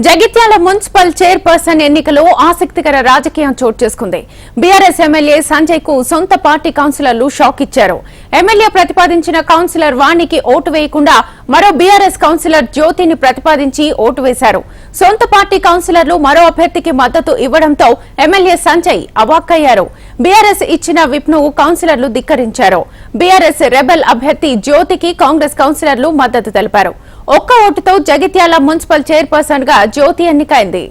Jagtial municipal chairperson ఎన్నికలో ఆసక్తికర రాజకీయం చోటు చేసుకుంది. బీఆర్ఎస్ ఎమ్మెల్యే సంజయ్ కు సొంత పార్టీ కౌన్సిలర్లు షాక్ ఇచ్చారు. ఎమ్మెల్యే ప్రతిపాదించిన కౌన్సిలర్ వాణికి ఓటు వేయకుండా మరో బీఆర్ఎస్ కౌన్సిలర్ జ్యోతిని ప్రతిపాదించి ఓటు వేశారు. సొంత పార్టీ కౌన్సిలర్లు మరో అభ్యర్థికి మద్దతు ఇవ్వడంతో ఎమ్మెల్యే సంజయ్ అవాక్కయ్యారు. బీఆర్ఎస్ ఇచ్చిన విప్ ను కౌన్సిలర్లు ధిక్కరించారు. బీఆర్ఎస్ రెబెల్ అభ్యర్థి జ్యోతికి కాంగ్రెస్ కౌన్సిలర్లు మద్దతు తెలిపారు. ఒక్క ఓటుతో జగిత్యాల మున్సిపల్ చైర్పర్సన్ గా జ్యోతి ఎన్నికైంది.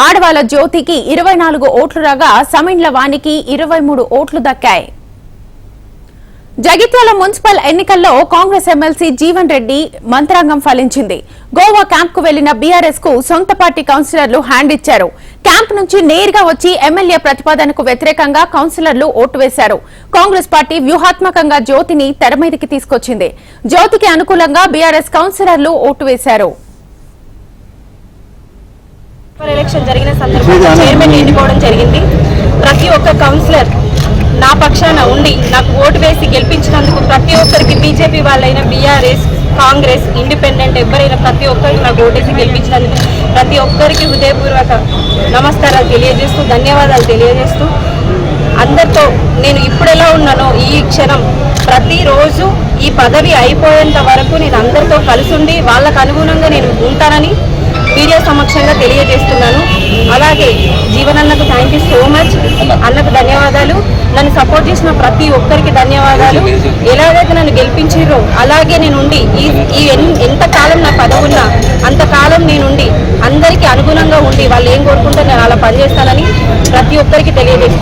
ఆడవాళ్ల జ్యోతికి 24 ఓట్లు రాగా సమిండ్ల వాణికి 23 ఓట్లు దక్కాయి. జగిత్యాల మున్సిపల్ ఎన్నికల్లో కాంగ్రెస్ ఎమ్మెల్సీ జీవన్ రెడ్డి మంత్రాంగం ఫలించింది. గోవా క్యాంప్ కు వెళ్లిన బీఆర్ఎస్ కు సొంత పార్టీ కౌన్సిలర్లు హ్యాండ్ ఇచ్చారు. క్యాంప్ నుంచి నేరుగా వచ్చి ఎమ్మెల్యే ప్రతిపాదనకు వ్యతిరేకంగా కౌన్సిలర్లు ఓటు వేశారు. కాంగ్రెస్ పార్టీ వ్యూహాత్మకంగా జ్యోతిని తెరమీదికి తీసుకొచ్చింది. జ్యోతికి అనుకూలంగా బీఆర్ఎస్ కౌన్సిలర్లు ఓటు వేశారు. ఎలక్షన్ జరిగిన సందర్భంగా చైర్మన్ ఎన్నుకోవడం జరిగింది. ప్రతి ఒక్క కౌన్సిలర్ నా పక్షాన ఉండి నాకు ఓటు వేసి గెలిపించినందుకు ప్రతి ఒక్కరికి బీజేపీ వాళ్ళైన బీఆర్ఎస్, కాంగ్రెస్, ఇండిపెండెంట్ ఎవరైనా ప్రతి ఒక్కరికి నాకు ఓటేసి గెలిపించినందుకు ప్రతి ఒక్కరికి హృదయపూర్వక నమస్కారాలు తెలియజేస్తూ, ధన్యవాదాలు తెలియజేస్తూ, అందరితో నేను ఇప్పుడు ఎలా ఉన్నానో ఈ క్షణం ప్రతిరోజు ఈ పదవి అయిపోయేంత వరకు నేను అందరితో కలిసి ఉండి వాళ్ళకు అనుగుణంగా నేను ఉంటానని మీడియా సమక్షంగా తెలియజేస్తున్నాను. అలాగే జీవనన్నకు థ్యాంక్ యూ సో మచ్. అన్నకు ధన్యవాదాలు. నన్ను సపోర్ట్ చేసిన ప్రతి ఒక్కరికి ధన్యవాదాలు. ఎలాగైతే నన్ను గెలిపించారో అలాగే నేను ఉండి ఈ ఎంతకాలం నా పదవి ఉన్నా అంతకాలం నేనుండి అందరికీ అనుగుణంగా ఉండి వాళ్ళు ఏం కోరుకుంటే నేను అలా పనిచేస్తానని ప్రతి ఒక్కరికి తెలియజేస్తాను.